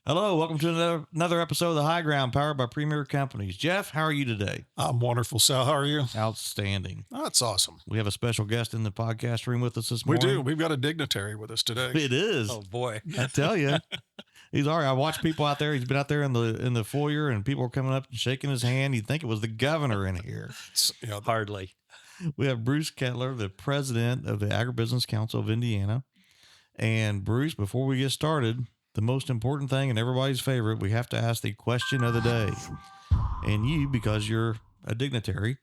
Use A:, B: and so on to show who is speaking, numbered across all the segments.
A: Hello, welcome to another episode of The High Ground, powered by Premier Companies. Jeff, how are you today?
B: I'm wonderful, Sal. How are you?
A: Outstanding.
B: That's awesome.
A: We have a special guest in the podcast room with us this
B: We
A: morning.
B: do. We've got a dignitary with us today.
A: It is.
C: Oh boy.
A: I tell you. He's all right. I watch people out there. He's been out there in the foyer, and people are coming up and shaking his hand. You'd think it was the governor in here.
C: Hardly.
A: We have Bruce Kettler, the president of the Agribusiness Council of Indiana. And Bruce, before we get started, the most important thing and everybody's favorite, we have to ask the question of the day. And you, because you're a dignitary,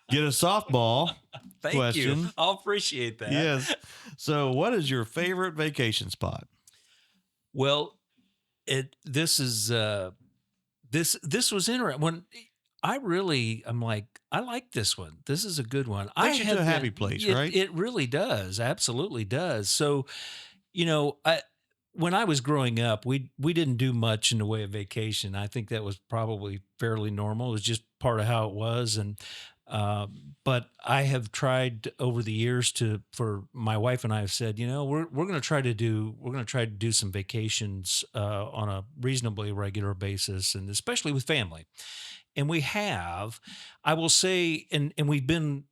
A: get a softball
C: Thank
A: question.
C: you. I'll appreciate that.
A: Yes. So what is your favorite vacation spot?
C: Well, this was interesting. When I'm like, I like this one. This is a good one.
A: Takes you to a happy place, right?
C: It really does. Absolutely does. So, when I was growing up, we didn't do much in the way of vacation. I think that was probably fairly normal. It was just part of how it was. But I have tried over the years for my wife and I have said, we're going to try to do some vacations on a reasonably regular basis, and especially with family. And we have, I will say, and we've been,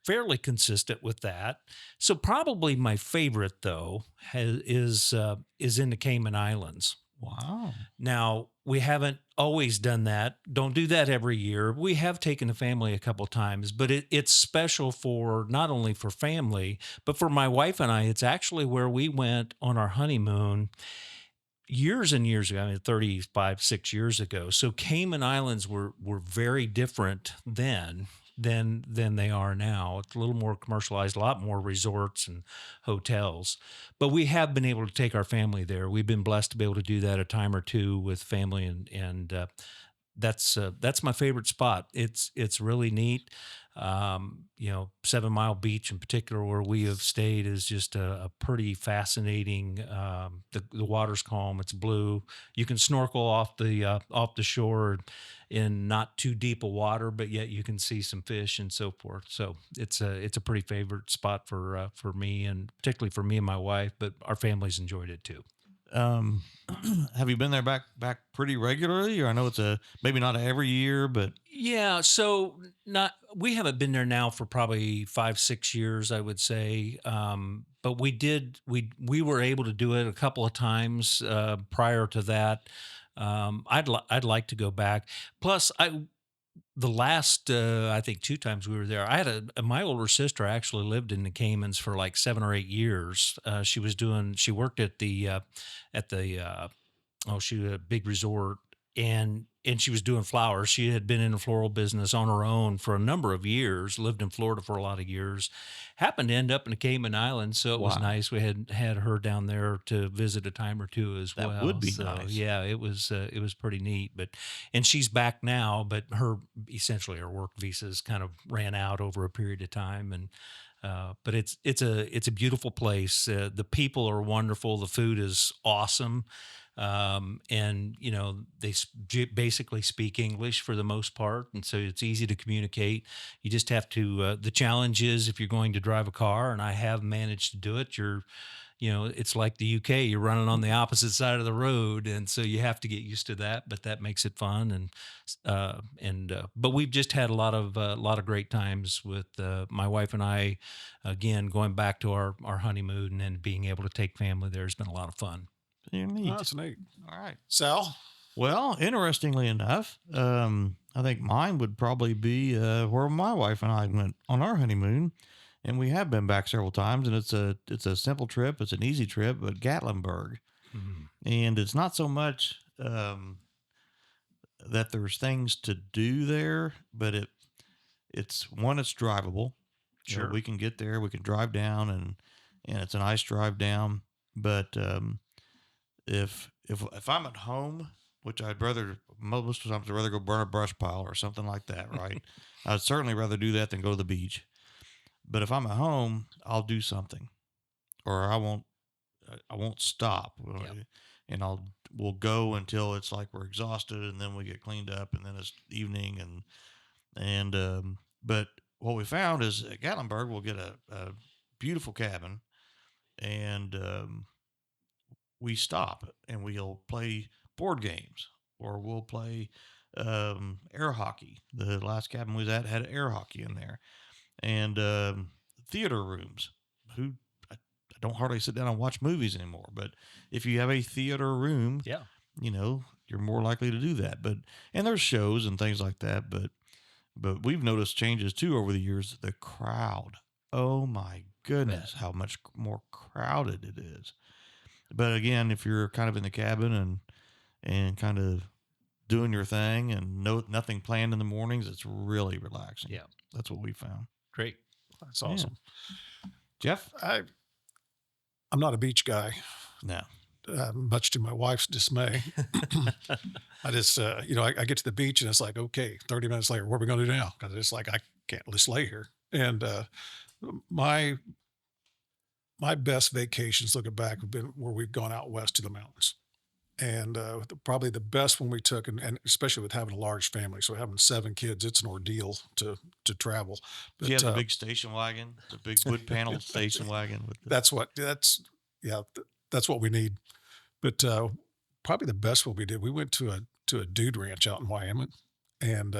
C: fairly consistent with that. So probably my favorite though is in the Cayman Islands.
A: Wow.
C: Now, we haven't always done that. Don't do that every year. We have taken the family a couple times, but it's special for not only for family, but for my wife and I. It's actually where we went on our honeymoon years and years ago. I mean, 6 years ago. So Cayman Islands were very different then than they are now. It's a little more commercialized, a lot more resorts and hotels. But we have been able to take our family there. We've been blessed to be able to do that a time or two with family, and that's my favorite spot. It's really neat. 7 Mile Beach in particular, where we have stayed, is just a pretty fascinating. The water's calm. It's blue. You can snorkel off the shore in not too deep a water, but yet you can see some fish and so forth. So it's a pretty favorite spot for me, and particularly for me and my wife. But our families enjoyed it too.
A: Have you been there back pretty regularly? Or I know it's maybe not every year, but
C: Yeah, so we haven't been there now for probably 5-6 years, I would say. But we were able to do it a couple of times prior to that. I'd like to go back. Plus, the last I think 2 times we were there, I had my older sister actually lived in the Caymans for like 7 or 8 years. She worked at she had a big resort, and she was doing flowers. She had been in the floral business on her own for a number of years, lived in Florida for a lot of years, happened to end up in the Cayman Islands. So it was
A: Wow.
C: nice. We had her down there to visit a time or two as well.
A: That would be
C: So,
A: nice.
C: yeah, it was pretty neat. And she's back now, but essentially her work visas kind of ran out over a period of time. And but it's a beautiful place. The people are wonderful. The food is awesome. And they basically speak English for the most part, and so it's easy to communicate. You just have to. The challenge is, if you're going to drive a car, and I have managed to do it, it's like the UK. You're running on the opposite side of the road, and so you have to get used to that. But that makes it fun, but we've just had a lot of great times with my wife and I. Again, going back to our honeymoon and being able to take family there has been a lot of fun.
A: you're neat.
B: That's neat.
A: All right.
B: Sal?
A: Well, interestingly enough, I think mine would probably be where my wife and I went on our honeymoon, and we have been back several times. And it's a simple trip, it's an easy trip, but Gatlinburg,
C: Mhm.
A: and it's not so much that there's things to do there, but it's drivable.
C: Sure.
A: We can get there, we can drive down, and it's a nice drive down. But if I'm at home, which I'd rather most of the times I'd rather go burn a brush pile or something like that, right? I'd certainly rather do that than go to the beach. But if I'm at home, I'll do something, or I won't stop,
C: Yep.
A: and we'll go until it's like we're exhausted, and then we get cleaned up, and then it's evening, but what we found is at Gatlinburg we'll get a beautiful cabin, and we stop and we'll play board games, or we'll play air hockey. The last cabin we was at had air hockey in there, and theater rooms. Who I don't hardly sit down and watch movies anymore, but if you have a theater room,
C: Yeah.
A: you're more likely to do that. But and there's shows and things like that, but we've noticed changes too over the years. The crowd, oh my goodness, how much more crowded it is. But again, if you're kind of in the cabin and kind of doing your thing and nothing planned in the mornings, it's really relaxing.
C: Yeah.
A: That's what we found.
C: Great.
B: That's awesome.
A: Jeff?
B: I'm not a beach guy,
A: No.
B: much to my wife's dismay. I just, I get to the beach and it's like, okay, 30 minutes later, what are we going to do now? Because it's like, I can't just lay here. And my best vacations looking back have been where we've gone out west to the mountains. And probably the best one we took, and especially with having a large family, so having 7 kids, it's an ordeal to travel. But
A: Do you have the big station wagon, the big wood panel station wagon?
B: that's what we need. But probably the best one we did, we went to a dude ranch out in Wyoming, and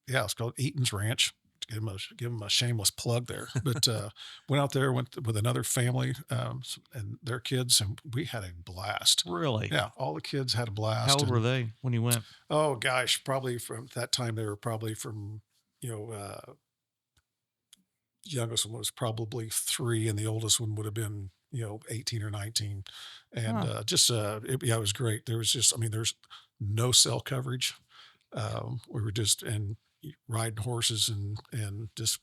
B: it's called Eaton's Ranch. Give them a shameless plug there. But went out there, went with another family and their kids, and we had a blast.
A: Really?
B: Yeah, all the kids had a blast.
A: How old were they when you went?
B: Oh gosh, probably from that time they were probably from youngest one was probably 3, and the oldest one would have been 18 or 19, and it was great. There was there's no cell coverage. We were just riding horses and just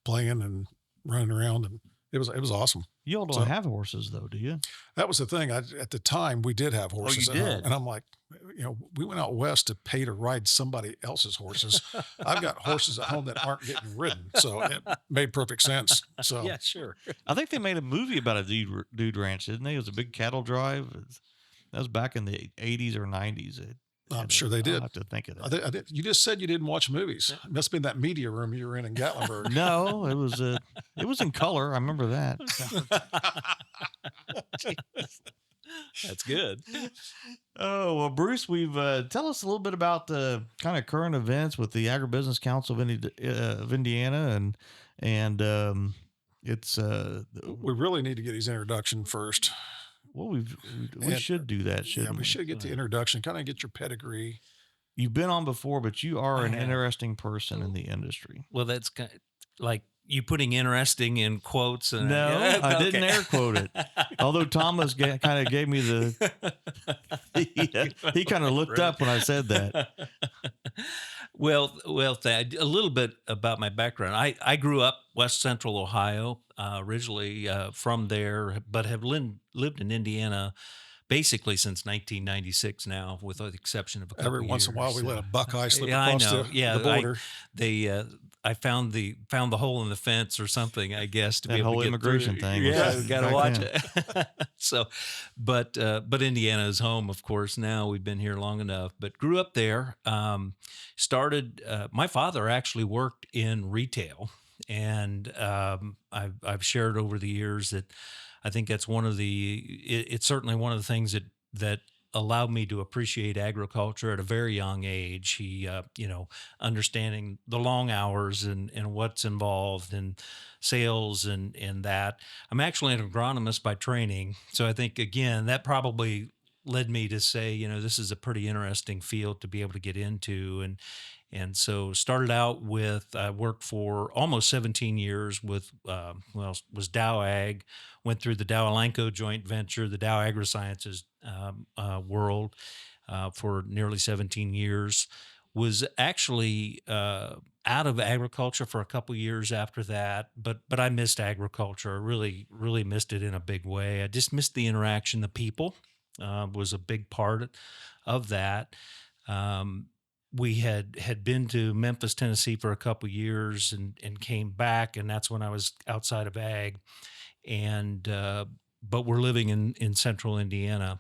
B: playing and running around, and it was awesome.
A: You all don't have horses though, do you?
B: That was the thing. At the time, we did have horses.
A: you did?
B: And I'm like, we went out west to pay to ride somebody else's horses. I've got horses at home that aren't getting ridden, so it made perfect sense. So
C: Yeah, sure.
A: I think they made a movie about a dude ranch, didn't they? It was a big cattle drive. That was back in the 80s or 90s.
B: I'm sure they did.
A: I'll have to think of that.
B: I did. You just said you didn't watch movies. It must have been that media room you were in Gatlinburg.
A: No, it was in color. I remember that.
C: That's good.
A: Oh, well, Bruce, we've tell us a little bit about the kind of current events with the Agribusiness Council of Indiana, and it's
B: We really need to get his introduction first.
A: well, we should do that,
B: Yeah,
A: shouldn't
B: we should get the introduction, kind of get your pedigree.
A: You've been on before, but you are
C: I
A: an
C: have.
A: interesting person in the industry.
C: Well, that's kind of like you putting interesting in quotes. And
A: No, I didn't
C: Okay.
A: air quote it. Although Thomas kind of gave me he kind of looked up when I said that.
C: Well, Thad, a little bit about my background. I grew up West Central Ohio, originally from there, but have lived in Indiana basically since 1996 now, with the exception of a couple
B: Every once in a while, we
C: years.
B: let a buckeye slip
C: Yeah, I
B: across
C: know.
B: the border.
C: I found the hole in the fence or something, I guess, to
A: That
C: be able
A: whole
C: to get
A: immigration
C: through.
A: thing was
C: Yeah,
A: back
C: got to
A: then.
C: watch it. So, but Indiana is home, of course. Now we've been here long enough, but grew up there. Started. My father actually worked in retail, and I've shared over the years that I think that's it's certainly one of the things that allowed me to appreciate agriculture at a very young age. He, understanding the long hours and what's involved in sales and that. I'm actually an agronomist by training. So I think, again, that probably led me to say, this is a pretty interesting field to be able to get into. And so started out with, I worked for almost 17 years with, was Dow Ag, went through the Dow Elanco joint venture, the Dow AgriSciences world for nearly 17 years. Was actually out of agriculture for a couple years after that, but I missed agriculture. I really, really missed it in a big way. I just missed the interaction. The people was a big part of that. We had been to Memphis, Tennessee for a couple years and came back, and that's when I was outside of ag. And but we're living in central Indiana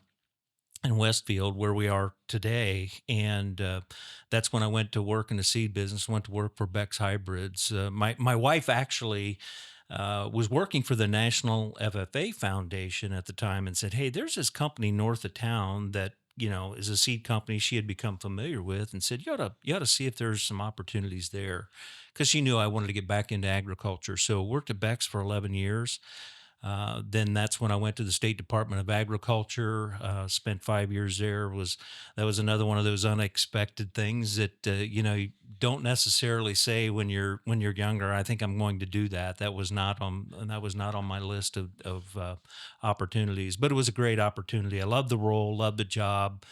C: in Westfield, where we are today. And that's when I went to work in the seed business, went to work for Beck's Hybrids. My wife actually was working for the National FFA Foundation at the time and said, "Hey, there's this company north of town that is a seed company she had become familiar with," and said, "You ought to see if there's some opportunities there," because she knew I wanted to get back into agriculture. So worked at Beck's for 11 years. Then that's when I went to the State Department of Agriculture. Spent 5 years there. That was another one of those unexpected things that you don't necessarily say when you're younger. I think I'm going to do that. That was not on my list of opportunities, but it was a great opportunity. I loved the role, loved the job.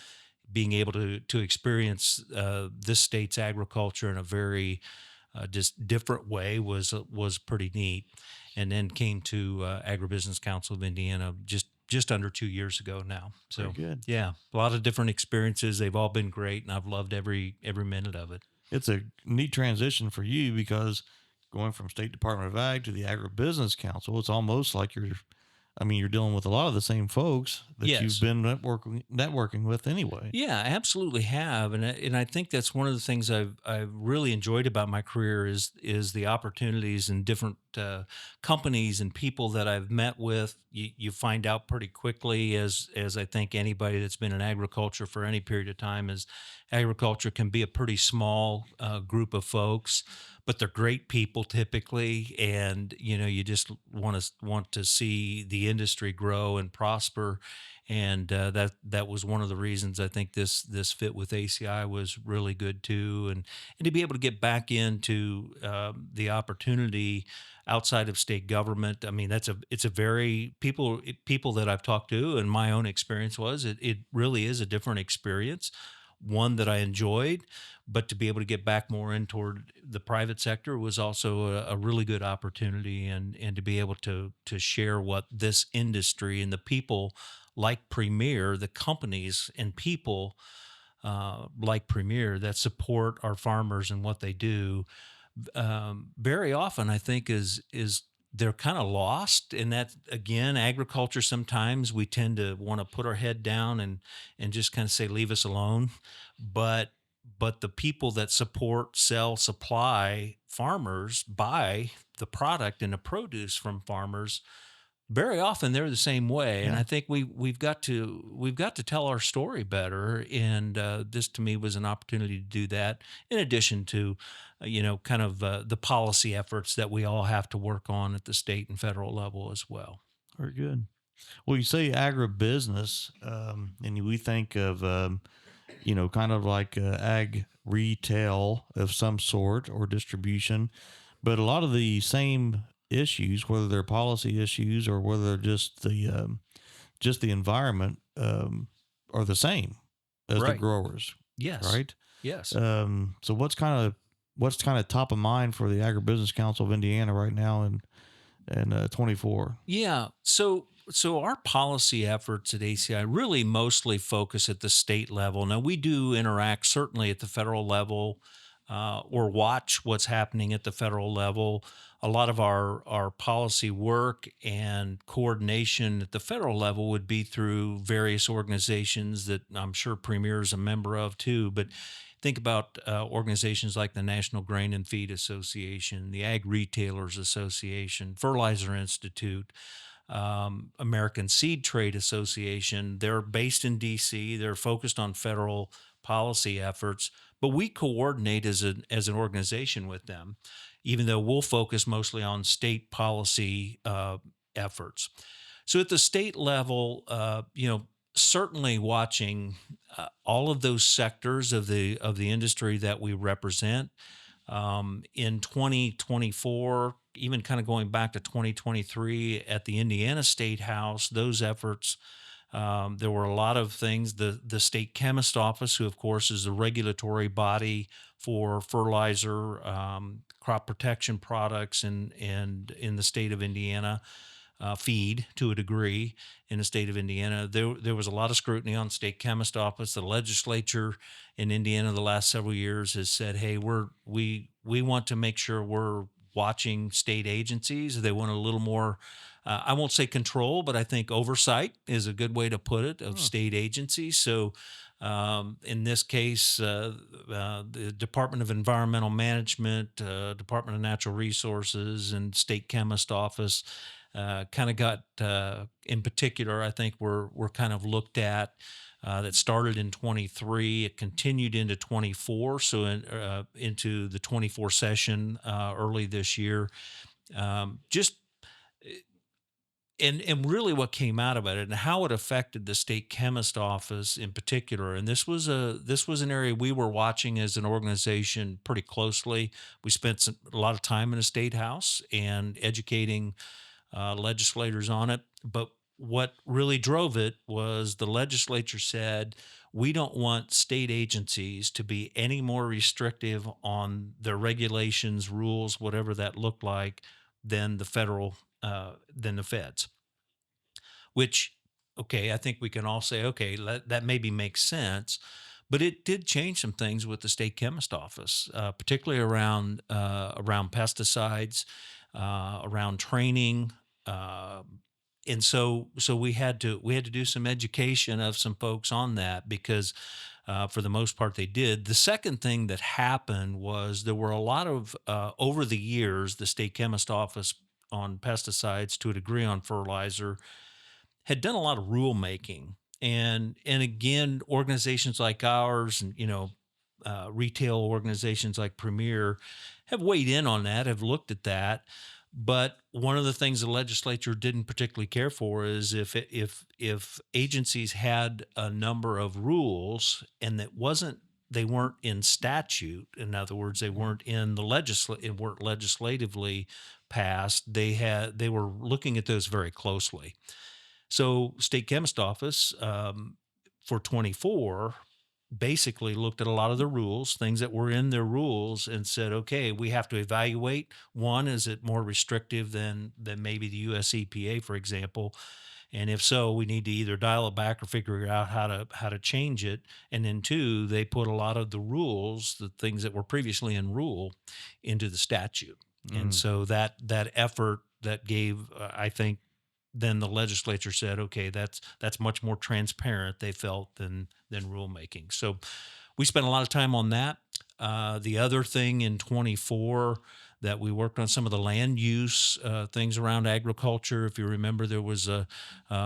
C: Being able to experience this state's agriculture in a very just different way was pretty neat. And then came to Agribusiness Council of Indiana just under 2 years ago now.
A: Very
C: So
A: good.
C: yeah, a lot of different experiences. They've all been great, and I've loved every minute of it.
A: It's a neat transition for you because going from State Department of Ag to the Agribusiness Council, it's almost like you're dealing with a lot of the same folks that you've
C: Yes.
A: been networking with anyway.
C: Yeah, I absolutely have, and I think that's one of the things I've really enjoyed about my career is the opportunities and different companies and people that I've met with. You find out pretty quickly, as I think anybody that's been in agriculture for any period of time, is agriculture can be a pretty small group of folks, but they're great people typically, and you just want to see the industry grow and prosper. And that was one of the reasons I think this fit with ACI was really good too, and to be able to get back into the opportunity outside of state government. I mean, it's a very people that I've talked to, and my own experience was it really is a different experience, one that I enjoyed. But to be able to get back more in toward the private sector was also a really good opportunity, and to be able to share what this industry and the people like Premier, the companies and people like Premier that support our farmers and what they do, very often I think is they're kind of lost in that. Again, agriculture, sometimes we tend to want to put our head down and just kind of say leave us alone, but the people that support, sell, supply farmers, buy the product and the produce from farmers, very often they're the same way. And
A: Yeah.
C: I think we've got to tell our story better, and this to me was an opportunity to do that, in addition to kind of the policy efforts that we all have to work on at the state and federal level as well.
A: Very good. Well, you say agribusiness, and we think of kind of like ag retail of some sort or distribution, but a lot of the same issues, whether they're policy issues or whether they're just the environment, are the same as the
C: Right.
A: growers,
C: Yes.
A: right?
C: Yes.
A: So what's kind of top of mind for the Agribusiness Council of Indiana right now in 24?
C: Yeah. So our policy efforts at ACI really mostly focus at the state level. Now we do interact certainly at the federal level, or watch what's happening at the federal level. A lot of our policy work and coordination at the federal level would be through various organizations that I'm sure Premier is a member of too. But think about organizations like the National Grain and Feed Association, the Ag Retailers Association, Fertilizer Institute, American Seed Trade Association. They're based in DC. They're focused on federal policy efforts, but we coordinate as an organization with them, even though we'll focus mostly on state policy efforts. So at the state level, certainly watching all of those sectors of the industry that we represent. In 2024, even kind of going back to 2023 at the Indiana State House, those efforts, there were a lot of things. The state chemist office, who of course is the regulatory body for fertilizer, crop protection products, and in the state of Indiana, feed to a degree in the state of Indiana. There was a lot of scrutiny on state chemist office. The legislature in Indiana the last several years has said, "Hey, we want to make sure we're watching state agencies." They want a little more. I won't say control, but I think oversight is a good way to put it, of
A: Huh.
C: state agencies. So In this case, the Department of Environmental Management, Department of Natural Resources, and State Chemist Office kind of got, in particular, I think were kind of looked at. That started in 23, it continued into 24, so into the 24 session early this year. Just and really what came out of it and how it affected the state chemist office in particular, and this was an area we were watching as an organization pretty closely. We spent a lot of time in the state house and educating legislators on it. But what really drove it was the legislature said, we don't want state agencies to be any more restrictive on their regulations, rules, whatever that looked like, than than the feds. Which, okay, I think we can all say, okay, that maybe makes sense. But it did change some things with the state chemist office, particularly around pesticides, around training, uh, and so we had to do some education of some folks on that because for the most part they did. The second thing that happened was there were a lot of over the years the state chemist office on pesticides, to a degree on fertilizer, had done a lot of rulemaking. And again, organizations like ours, and retail organizations like Premier have weighed in on that, have looked at that. But one of the things the legislature didn't particularly care for is if agencies had a number of rules and they weren't in statute. In other words, they weren't in the it weren't legislatively passed. They were looking at those very closely. So state chemist office for 24 basically looked at a lot of the rules, things that were in their rules, and said, okay, we have to evaluate. One, is it more restrictive than maybe the US EPA, for example? And if so, we need to either dial it back or figure out how to change it. And then two, they put a lot of the rules, the things that were previously in rule, into the statute. And
A: Mm.
C: so that effort that gave, I think, then the legislature said, okay, that's much more transparent, they felt, than rulemaking. So we spent a lot of time on that. The other thing in 24 that we worked on, some of the land use things around agriculture. If you remember, there was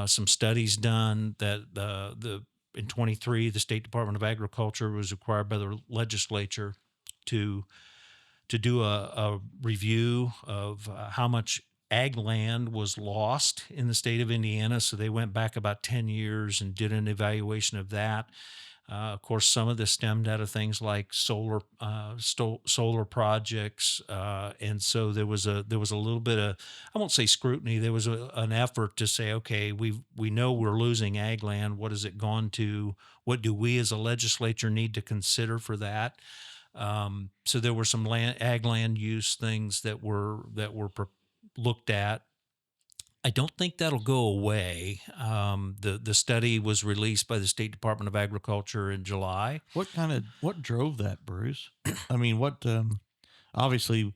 C: some studies done that the in 23 the State Department of Agriculture was required by the legislature to do a review of how much ag land was lost in the state of Indiana. So they went back about 10 years and did an evaluation of that. Of course, some of this stemmed out of things like solar projects, and so there was a little bit of, I won't say scrutiny. There was an effort to say, okay, we know we're losing ag land. What has it gone to? What do we as a legislature need to consider for that? So there were some ag land use things that were looked at. I don't think that'll go away. The study was released by the State Department of Agriculture in July.
A: What drove that, Bruce? I mean, what obviously,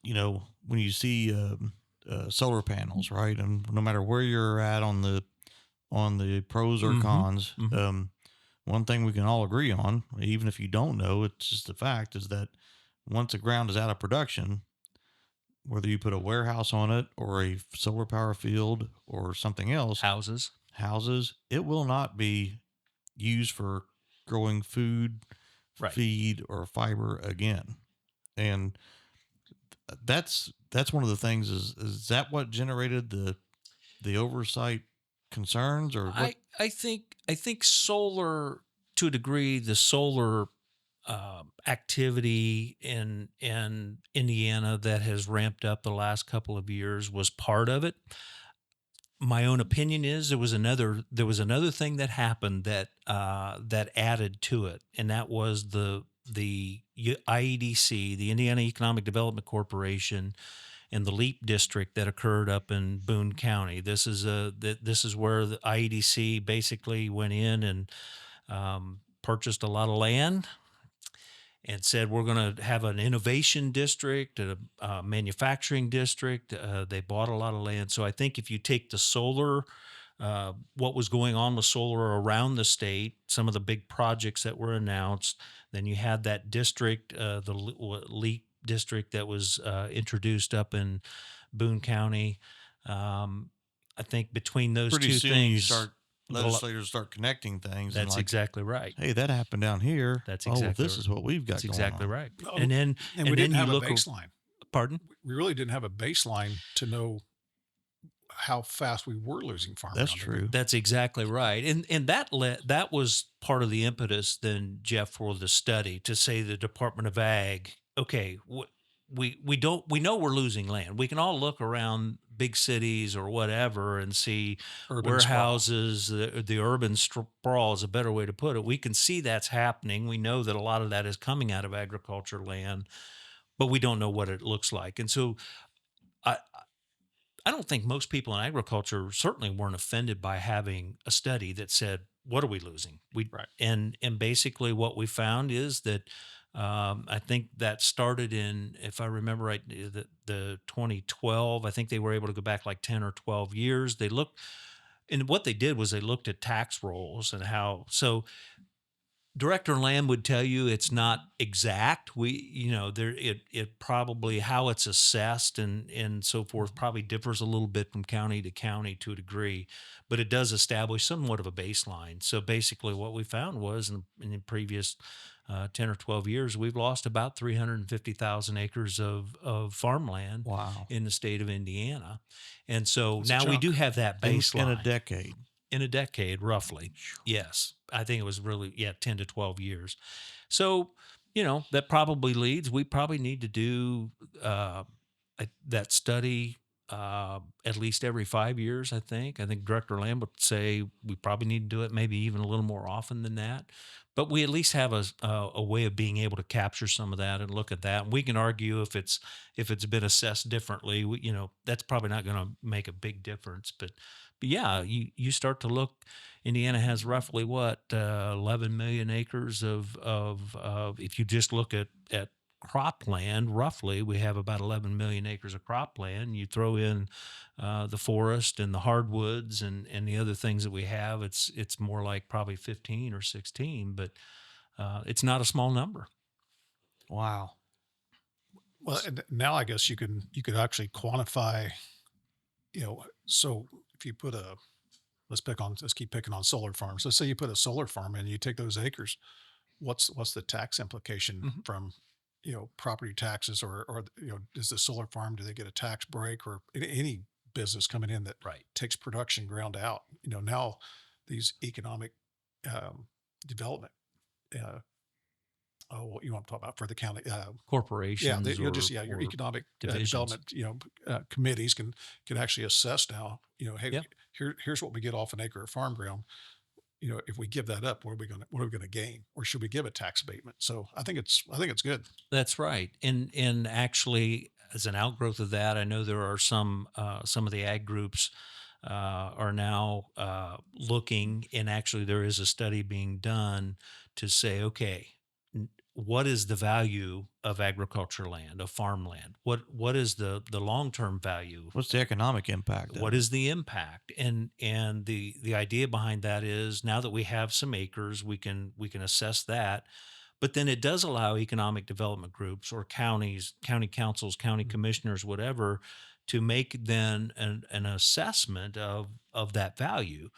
A: when you see solar panels, right, and no matter where you're at on the pros or
C: Hmm.
A: cons,
C: Hmm.
A: one thing we can all agree on, even if you don't know, it's just the fact, is that once the ground is out of production, whether you put a warehouse on it or a solar power field or something else,
C: Houses.
A: houses, it will not be used for growing food,
C: Right.
A: feed, or fiber again. And that's one of the things. Is that what generated the oversight concerns, or what?
C: I think solar, to a degree, the solar activity in Indiana that has ramped up the last couple of years was part of it. My own opinion is there was another thing that happened that added to it, and that was the IEDC, the Indiana Economic Development Corporation, and the LEAP district that occurred up in Boone County. This is where the IEDC basically went in and purchased a lot of land and said, we're going to have an innovation district, a manufacturing district. They bought a lot of land. So I think if you take the solar what was going on with solar around the state, some of the big projects that were announced. Then you had that district, the LEAP district that was introduced up in Boone County. Um, I think between those
A: Pretty
C: two
A: soon you
C: things,
A: start legislators start connecting things and
C: that's
A: like,
C: exactly right.
A: hey, that happened down here.
C: That's
A: Oh,
C: exactly
A: this is what we've got
C: that's
A: going
C: exactly
A: on.
C: right.
B: Oh,
C: And then
B: and we
C: and then
B: didn't
C: you
B: have a
C: look.
B: baseline.
C: Pardon?
B: We really didn't have a baseline to know how fast we were losing farmland.
A: That's true.
C: That's exactly right. And that was part of the impetus then, Jeff, for the study to say the Department of Ag, okay, we know we're losing land. We can all look around big cities or whatever and see
B: Urban sprawl.
C: warehouses, the urban sprawl is a better way to put it. We can see that's happening. We know that a lot of that is coming out of agriculture land, but we don't know what it looks like. And so I I don't think most people in agriculture certainly weren't offended by having a study that said, "What are we losing?"
B: Right.
C: And basically what we found is that I think that started in, if I remember right, the 2012. I think they were able to go back like 10 or 12 years. They looked, and what they did was they looked at tax rolls and how so. Director Lamb would tell you it's not exact. It probably how it's assessed and so forth probably differs a little bit from county to county to a degree, but it does establish somewhat of a baseline. So basically, what we found was in the previous 10 or 12 years, we've lost about 350,000 acres of farmland
A: Wow.
C: in the state of Indiana, and so
B: That's a
C: now we
B: chunk.
C: do have that
A: In
C: baseline
A: a decade.
C: in a decade, roughly. Yes. I think it was really, 10 to 12 years. So, that probably leads, we probably need to do that study at least every 5 years, I think. I think Director Lamb would say we probably need to do it maybe even a little more often than that. But we at least have a way of being able to capture some of that and look at that. And we can argue if it's been assessed differently. That's probably not going to make a big difference. But yeah, you start to look. Indiana has roughly what 11 million acres of if you just look at cropland, roughly we have about 11 million acres of cropland. You throw in the forest and the hardwoods and the other things that we have, it's more like probably 15 or 16, but it's not a small number.
A: Wow.
B: Well, and now I guess you could actually quantify. So if you put let's keep picking on solar farms. Let's say you put a solar farm in, and you take those acres. What's the tax implication
C: Mhm.
B: from property taxes or does the solar farm, do they get a tax break, or any business coming in that
C: Right.
B: takes production ground out? Now these economic development. Uh, oh, what you want to talk about for the county?
C: Corporations
B: You'll
C: or,
B: just your
C: or
B: economic
C: divisions.
B: development committees can actually assess now. Hey,
C: Yeah.
B: here's what we get off an acre of farm ground. If we give that up, what are we going to gain, or should we give a tax abatement? So I think it's good.
C: That's right. And actually, as an outgrowth of that, I know there are some of the ag groups are now looking, and actually there is a study being done to say, okay, what is the value of agriculture land, of farmland? What is the long term value?
A: What's the economic impact?
C: What is the impact? And the idea behind that is now that we have some acres, we can assess that, but then it does allow economic development groups or counties, county councils, county commissioners, whatever, to make then an assessment of that value.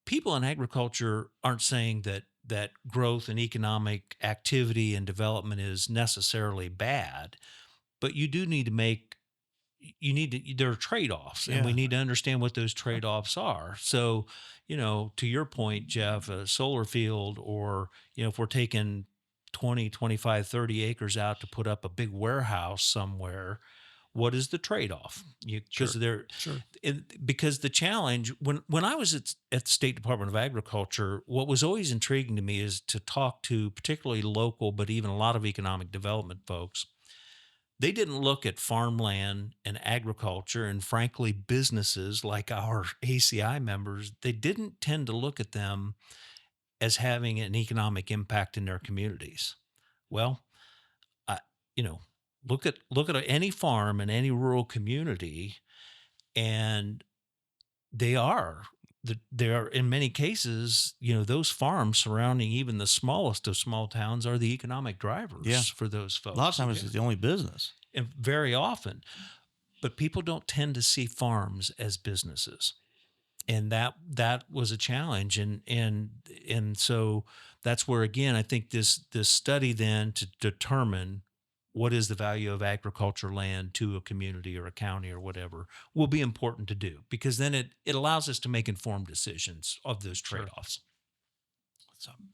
C: People in agriculture aren't saying that growth and economic activity and development is necessarily bad, but you do need to make you need to there are trade-offs, and we
A: Yeah.
C: need to understand what those trade-offs are. So, to your point, Jeff, a solar field, or if we're taking 20, 25, 30 acres out to put up a big warehouse somewhere, what is the trade-off? Because
B: Sure.
C: there
B: Sure.
C: because the challenge when I was at the State Department of Agriculture, what was always intriguing to me is to talk to particularly local, but even a lot of economic development folks. They didn't look at farmland and agriculture, and frankly, businesses like our ACI members, they didn't tend to look at them as having an economic impact in their communities. Well, I, you know, look at any farm in any rural community, and they are. there are, in many cases, those farms surrounding even the smallest of small towns are the economic
A: Yeah.
C: drivers for those
A: A lot of
C: folks.
A: times it's the only business.
C: And very often, but people don't tend to see farms as businesses, and that was a challenge. And so that's where, again, I think this study then to determine what is the value of agriculture land to a community or a county or whatever will be important to do, because then it allows us to make informed decisions of those
A: Sure.
C: trade-offs.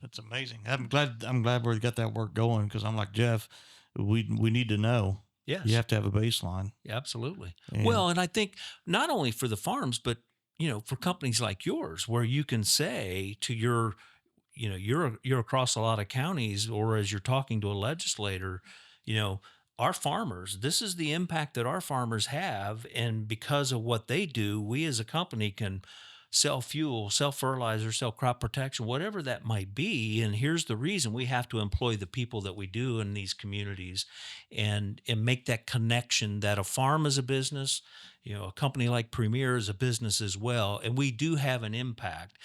A: It's amazing. I'm glad we got that work going, because I'm like Jeff. We need to know.
C: Yes.
A: You have to have a baseline.
C: Absolutely.
A: And
C: Well, and I think not only for the farms, but for companies like yours, where you can say to you're across a lot of counties, or as you're talking to a legislator, you know, our farmers, this is the impact that our farmers have, and because of what they do, we as a company can sell fuel, sell fertilizer, sell crop protection, whatever that might be. And here's the reason: we have to employ the people that we do in these communities, and make that connection that a farm is a business, a company like Premier is a business as well, and we do have an impact.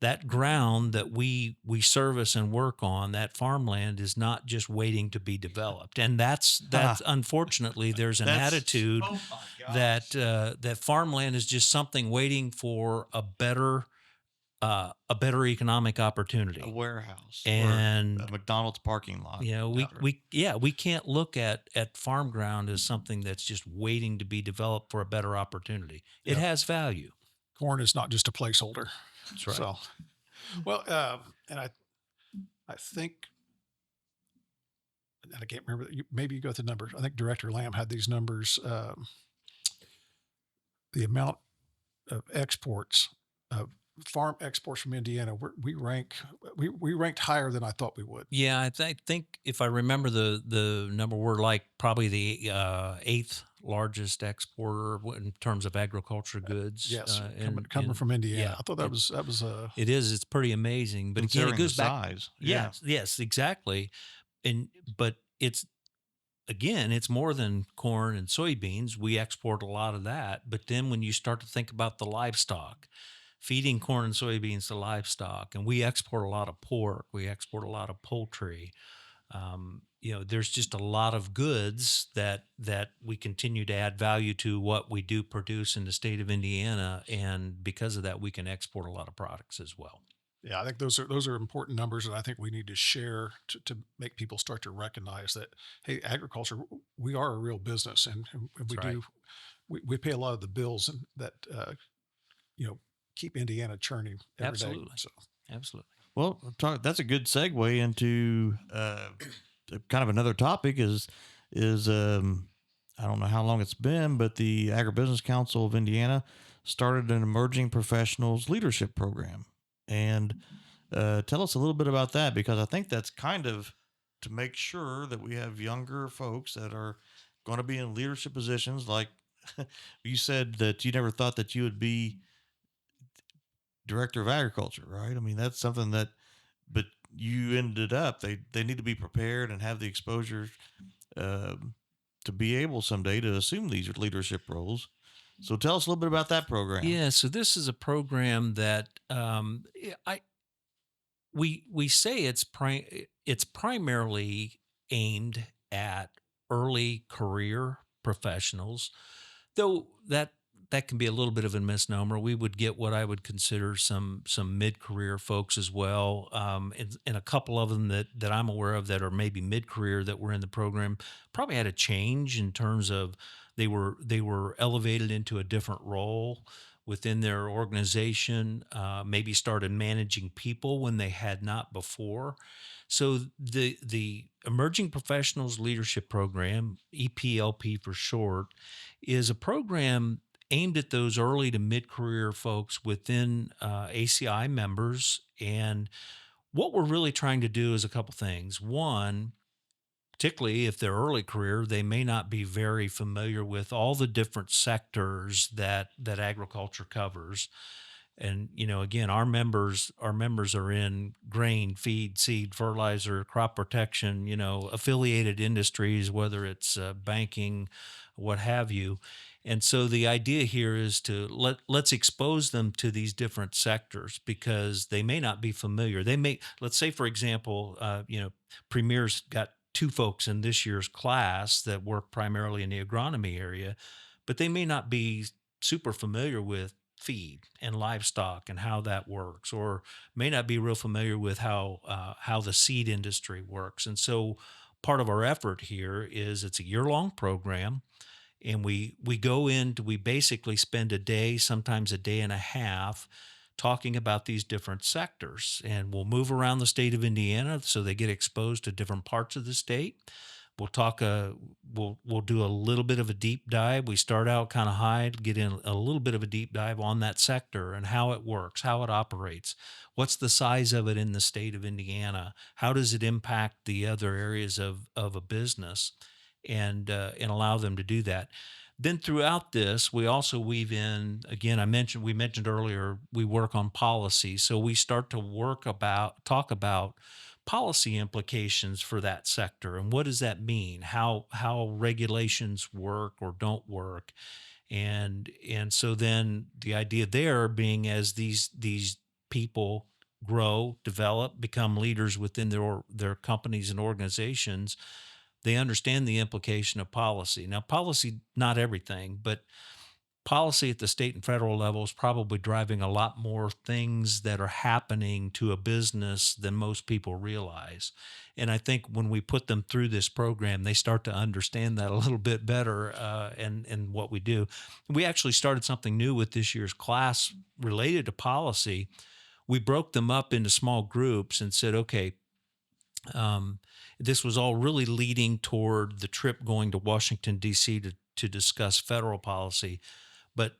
C: That ground that we service and work on, that farmland, is not just waiting to be developed. And that's unfortunately, there's an
A: that's
C: attitude
A: oh my gosh.
C: that farmland is just something waiting for a better economic
A: A
C: opportunity.
A: warehouse or
C: And
A: a McDonald's parking lot.
C: we can't look at farm ground as something that's just waiting to be developed for a better opportunity. It
B: Yeah.
C: has value.
B: Corn is not just a placeholder.
C: That's right.
B: So, well, and I think, and I can't remember. Maybe you got the numbers. I think Director Lamb had these numbers. The amount of exports, of farm exports from Indiana, we ranked higher than I thought we would.
C: Yeah, I think if I remember the number, we're like probably the eighth largest exporter in terms of agriculture goods.
B: Yes,
C: and
B: coming from Indiana.
C: yeah,
B: I thought that was
C: it is. It's pretty amazing. But again,
A: Considering
C: it goes
A: the
C: back.
A: size. Yeah.
C: Yes, exactly. But it's more than corn and soybeans. We export a lot of that. But then when you start to think about the livestock, feeding corn and soybeans to livestock, and we export a lot of pork, we export a lot of poultry. There's just a lot of goods that we continue to add value to what we do produce in the state of Indiana, and because of that, we can export a lot of products as well.
B: Yeah, I think those are important numbers that I think we need to share to make people start to recognize that, hey, agriculture, we are a real business, and we
C: That's right.
B: do we pay a lot of the bills, and that keep Indiana churning every day.
C: Absolutely.
B: So
C: Absolutely.
A: Well, that's a good segue into kind of another topic. Is I don't know how long it's been, but the Agribusiness Council of Indiana started an emerging professionals leadership program. And tell us a little bit about that, because I think that's kind of to make sure that we have younger folks that are going to be in leadership positions. Like you said that you never thought that you would be director of agriculture, right? I mean, that's something that, but you ended up, they need to be prepared and have the exposure to be able someday to assume these leadership roles. So tell us a little bit about that program.
C: Yeah, so this is a program that we say it's primarily aimed at early career professionals, though that can be a little bit of a misnomer. We would get what I would consider some mid-career folks as well, and a couple of them that I'm aware of that are maybe mid-career that were in the program probably had a change in terms of they were elevated into a different role within their organization, maybe started managing people when they had not before. So the Emerging Professionals Leadership Program, EPLP for short, is a program aimed at those early to mid-career folks within ACI members. And what we're really trying to do is a couple things. One, particularly if they're early career, they may not be very familiar with all the different sectors that agriculture covers. And again, our members are in grain, feed, seed, fertilizer, crop protection, affiliated industries, whether it's banking, what have you. And so the idea here is to let's expose them to these different sectors because they may not be familiar. They may, let's say, for example, Premier's got two folks in this year's class that work primarily in the agronomy area, but they may not be super familiar with feed and livestock and how that works, or may not be real familiar with how the seed industry works. And so part of our effort here is it's a year-long program, and we basically spend a day, sometimes a day and a half, talking about these different sectors, and we'll move around the state of Indiana so they get exposed to different parts of the state. We'll talk we'll do a little bit of a deep dive. We start out kind of high to get in a little bit of a deep dive on that sector and how it works, how it operates, what's the size of it in the state of Indiana, how does it impact the other areas of a business, and allow them to do that. Then throughout this, we also weave in, again, we mentioned earlier, we work on policy. So we start to talk about policy implications for that sector and what does that mean? How regulations work or don't work. And so then the idea there being, as these people grow, develop, become leaders within their companies and organizations, they understand the implication of policy. Now, policy, not everything, but policy at the state and federal level is probably driving a lot more things that are happening to a business than most people realize. And I think when we put them through this program, they start to understand that a little bit better, and what we do. We actually started something new with this year's class related to policy. We broke them up into small groups and said, okay, this was all really leading toward the trip going to Washington, D.C. to discuss federal policy. But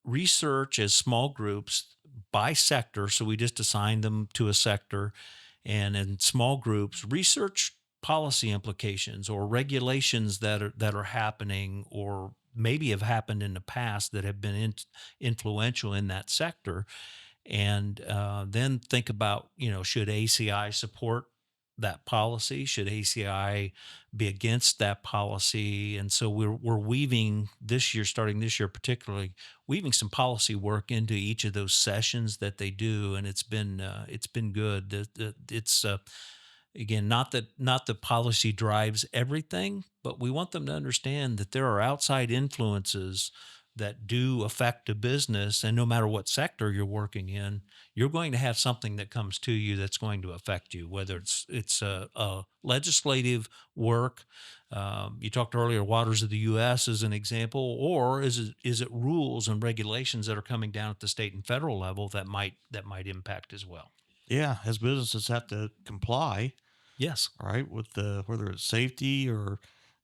C: research as small groups by sector, so we just assigned them to a sector, and in small groups, research policy implications or regulations that are happening or maybe have happened in the past that have been influential in that sector, and then think about, should ACI support that policy? Should ACI be against that policy? And so we're weaving this year, starting this year particularly, weaving some policy work into each of those sessions that they do, and it's been good. It's again, not that policy drives everything, but we want them to understand that there are outside influences that do affect a business, and no matter what sector you're working in, you're going to have something that comes to you that's going to affect you, whether it's a legislative work. You talked earlier, waters of the U.S. as an example, or is it rules and regulations that are coming down at the state and federal level that might impact as well?
A: Yeah, as businesses have to comply,
C: Yes,
A: right, with whether it's safety or,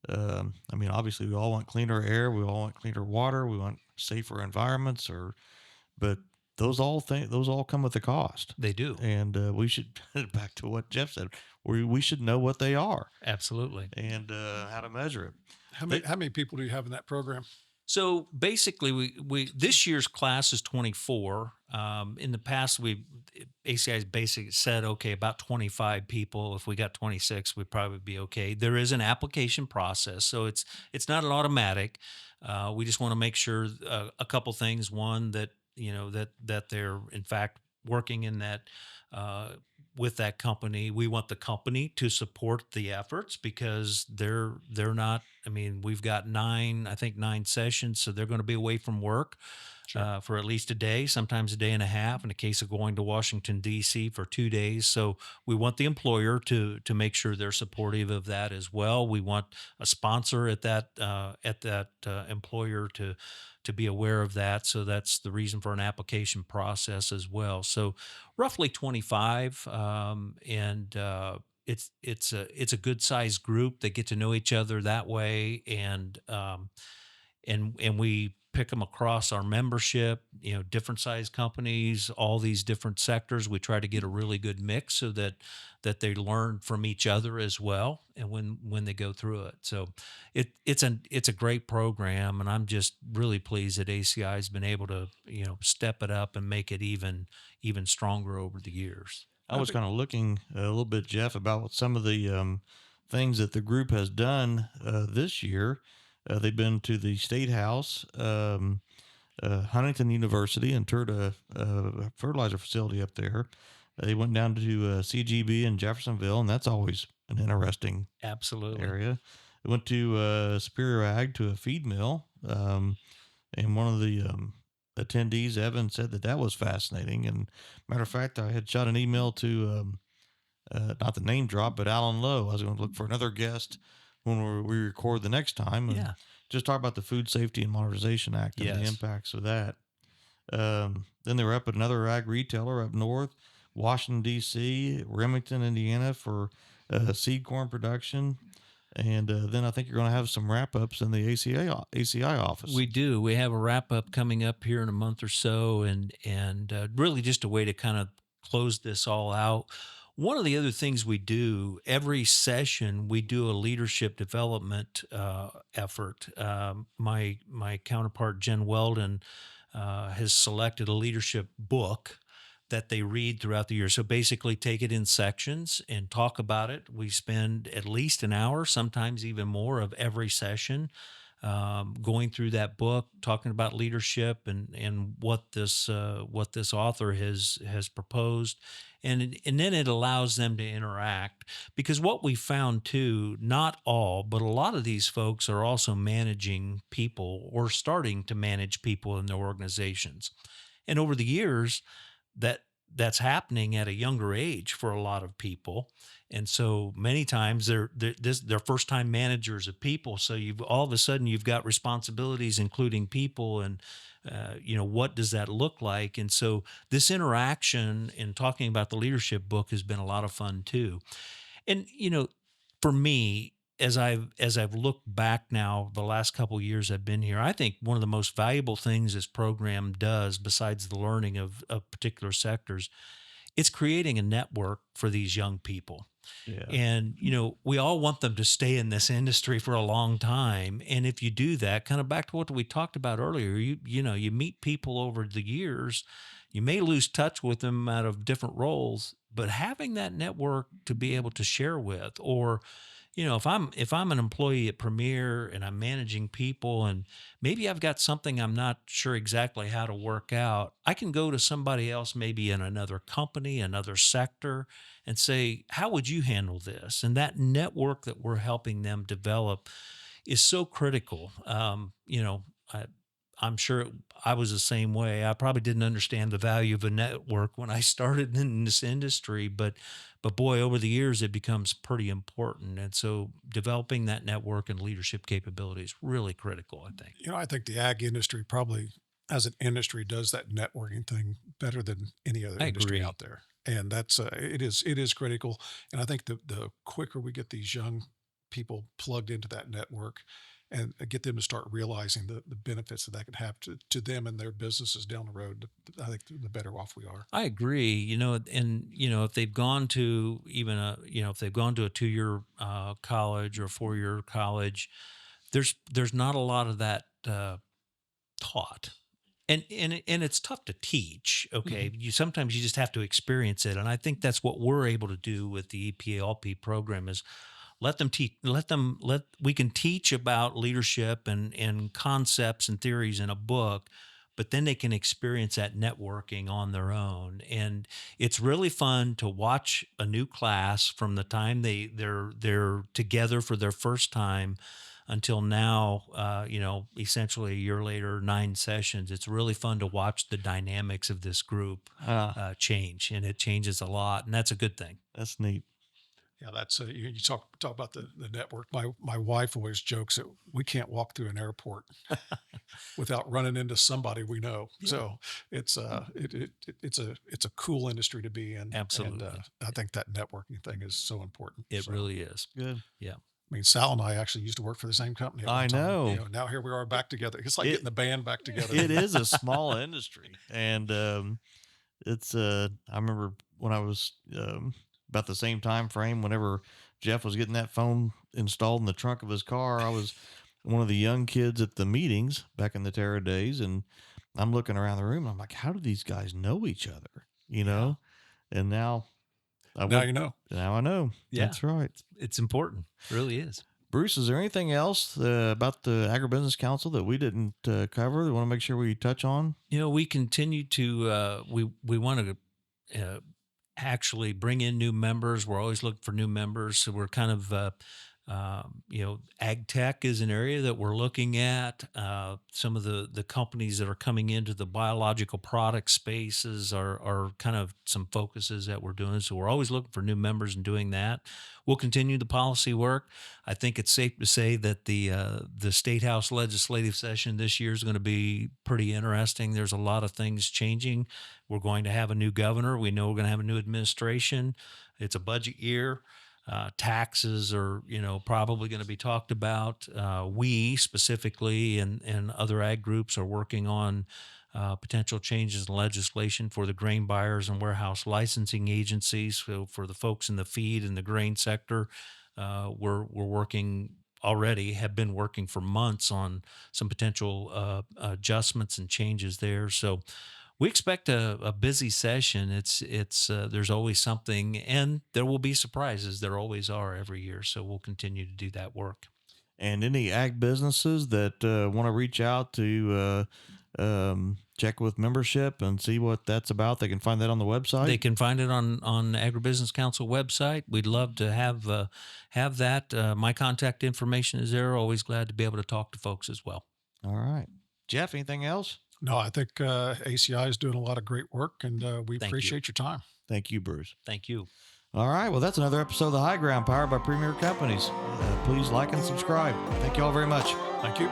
A: I mean, obviously we all want cleaner air, we all want cleaner water, we want safer environments, but those all come with a cost,
C: they do.
A: and we should back to what Jeff said, we should know what they are
C: Absolutely.
A: and how to measure it.
B: How many people do you have in that program?
C: So basically, we this year's class is 24. In the past, ACI's basically said, okay, about 25 people. If we got 26, we'd probably be okay. There is an application process, so it's not an automatic. We just want to make sure a couple things. One, that that they're in fact working in that. With that company, we want the company to support the efforts because they're not. I mean, we've got nine sessions, so they're going to be away from work for at least a day, sometimes a day and a half. In the case of going to Washington D.C. for 2 days, so we want the employer to make sure they're supportive of that as well. We want a sponsor at that employer to be aware of that. So that's the reason for an application process as well. So roughly 25, and it's a good sized group. They get to know each other that way, and we pick them across our membership, different size companies, all these different sectors. We try to get a really good mix so that they learn from each other as well, and when they go through it. So it's a great program, and I'm just really pleased that ACI has been able to step it up and make it even stronger over the years.
A: I was kind of looking a little bit, Jeff, about what some of the things that the group has done this year. They've been to the State House, Huntington University, and toured a fertilizer facility up there. They went down to CGB in Jeffersonville, and that's always an interesting
C: Absolutely.
A: area. They went to Superior Ag to a feed mill, and one of the attendees, Evan, said that that was fascinating. And matter of fact, I had shot an email to not the name drop, but Alan Lowe. I was going to look for another guest when we record the next time and
C: Yeah.
A: just talk about the Food Safety and Modernization Act and the
C: Yes.
A: impacts of that. Then they were up at another ag retailer up north, Washington, D.C., Remington, Indiana, for seed corn production. And then I think you're going to have some wrap ups in the ACI office.
C: We do. We have a wrap up coming up here in a month or so, and really just a way to kind of close this all out. One of the other things we do every session, we do a leadership development effort. My counterpart Jen Weldon has selected a leadership book that they read throughout the year. So basically, take it in sections and talk about it. We spend at least an hour, sometimes even more, of every session going through that book, talking about leadership and what this author has proposed, and then it allows them to interact. Because what we found too, not all, but a lot of these folks are also managing people or starting to manage people in their organizations, and over the years, that's happening at a younger age for a lot of people. And so many times they're first time managers of people. So you've all of a sudden you've got responsibilities, including people, and what does that look like? And so this interaction in talking about the leadership book has been a lot of fun too. And for me, as I've looked back now, the last couple of years I've been here, I think one of the most valuable things this program does, besides the learning of particular sectors, it's creating a network for these young people.
A: Yeah.
C: And we all want them to stay in this industry for a long time. And if you do that, kind of back to what we talked about earlier, you meet people over the years, you may lose touch with them out of different roles, but having that network to be able to share with, or if I'm an employee at Premier and I'm managing people and maybe I've got something I'm not sure exactly how to work out, I can go to somebody else, maybe in another company, another sector, and say, how would you handle this? And that network that we're helping them develop is so critical. I'm sure I was the same way. I probably didn't understand the value of a network when I started in this industry, but boy, over the years it becomes pretty important. And so developing that network and leadership capability is really critical, I think.
B: I think the ag industry probably, as an industry, does that networking thing better than any other
C: I
B: industry
C: agree.
B: out there. And that's it is critical. And I think the quicker we get these young people plugged into that network and get them to start realizing the benefits that can have to them and their businesses down the road, I think the better off we are.
C: I agree. And if they've gone to even if they've gone to a 2-year college or 4-year college, there's not a lot of that taught. And it's tough to teach. Okay,
B: Mhm.
C: you sometimes you just have to experience it, and I think that's what we're able to do with the EPA-LP program is let them teach. Let we can teach about leadership and concepts and theories in a book, but then they can experience that networking on their own, and it's really fun to watch a new class from the time they're together for their first time until now, essentially a year later, 9 sessions. It's really fun to watch the dynamics of this group change, and it changes a lot, and that's a good thing.
A: That's neat.
B: Yeah, that's you talk about the network. My wife always jokes that we can't walk through an airport without running into somebody we know.
C: Yeah.
B: So it's a cool industry to be in.
C: Absolutely.
B: And I think that networking thing is so important.
C: It
B: So,
C: really is.
A: Good.
C: Yeah.
B: I mean, Sal and I actually used to work for the same company at
A: I
B: one time.
A: know.
B: Now here we are back together. It's like
A: It-
B: getting the band back together.
A: It is a small industry, and it's I remember when I was about the same time frame whenever Jeff was getting that phone installed in the trunk of his car. I was one of the young kids at the meetings back in the Terra days, and I'm looking around the room and I'm like, how do these guys know each other? And now
B: Now you know.
A: now I know.
C: Yeah.
A: That's right.
C: It's important. It really is.
A: Bruce, is there anything else about the Agribusiness Council that we didn't cover? We want to make sure we touch on.
C: We continue to we want to actually bring in new members. We're always looking for new members, so we're kind of ag tech is an area that we're looking at. Some of the companies that are coming into the biological product spaces are kind of some focuses that we're doing. So we're always looking for new members and doing that. We'll continue the policy work. I think it's safe to say that the State House legislative session this year is going to be pretty interesting. There's a lot of things changing. We're going to have a new governor. We know we're going to have a new administration. It's a budget year. Taxes are, probably going to be talked about. We specifically and other ag groups are working on potential changes in legislation for the grain buyers and warehouse licensing agencies. So for the folks in the feed and the grain sector, we're working already, have been working for months on some potential adjustments and changes there. So we expect a busy session. It's there's always something, and there will be surprises. There always are every year. So we'll continue to do that work.
A: And any ag businesses that want to reach out to check with membership and see what that's about, they can find that on the website.
C: They can find it on Agribusiness Council website. We'd love to have that. My contact information is there. Always glad to be able to talk to folks as well.
A: All right, Jeff. Anything else?
B: No, I think ACI is doing a lot of great work, and we appreciate your time.
A: Thank you, Bruce.
C: Thank you.
A: All right. Well, that's another episode of The High Ground, powered by Premier Companies. Please like and subscribe. Thank you all very much.
B: Thank you.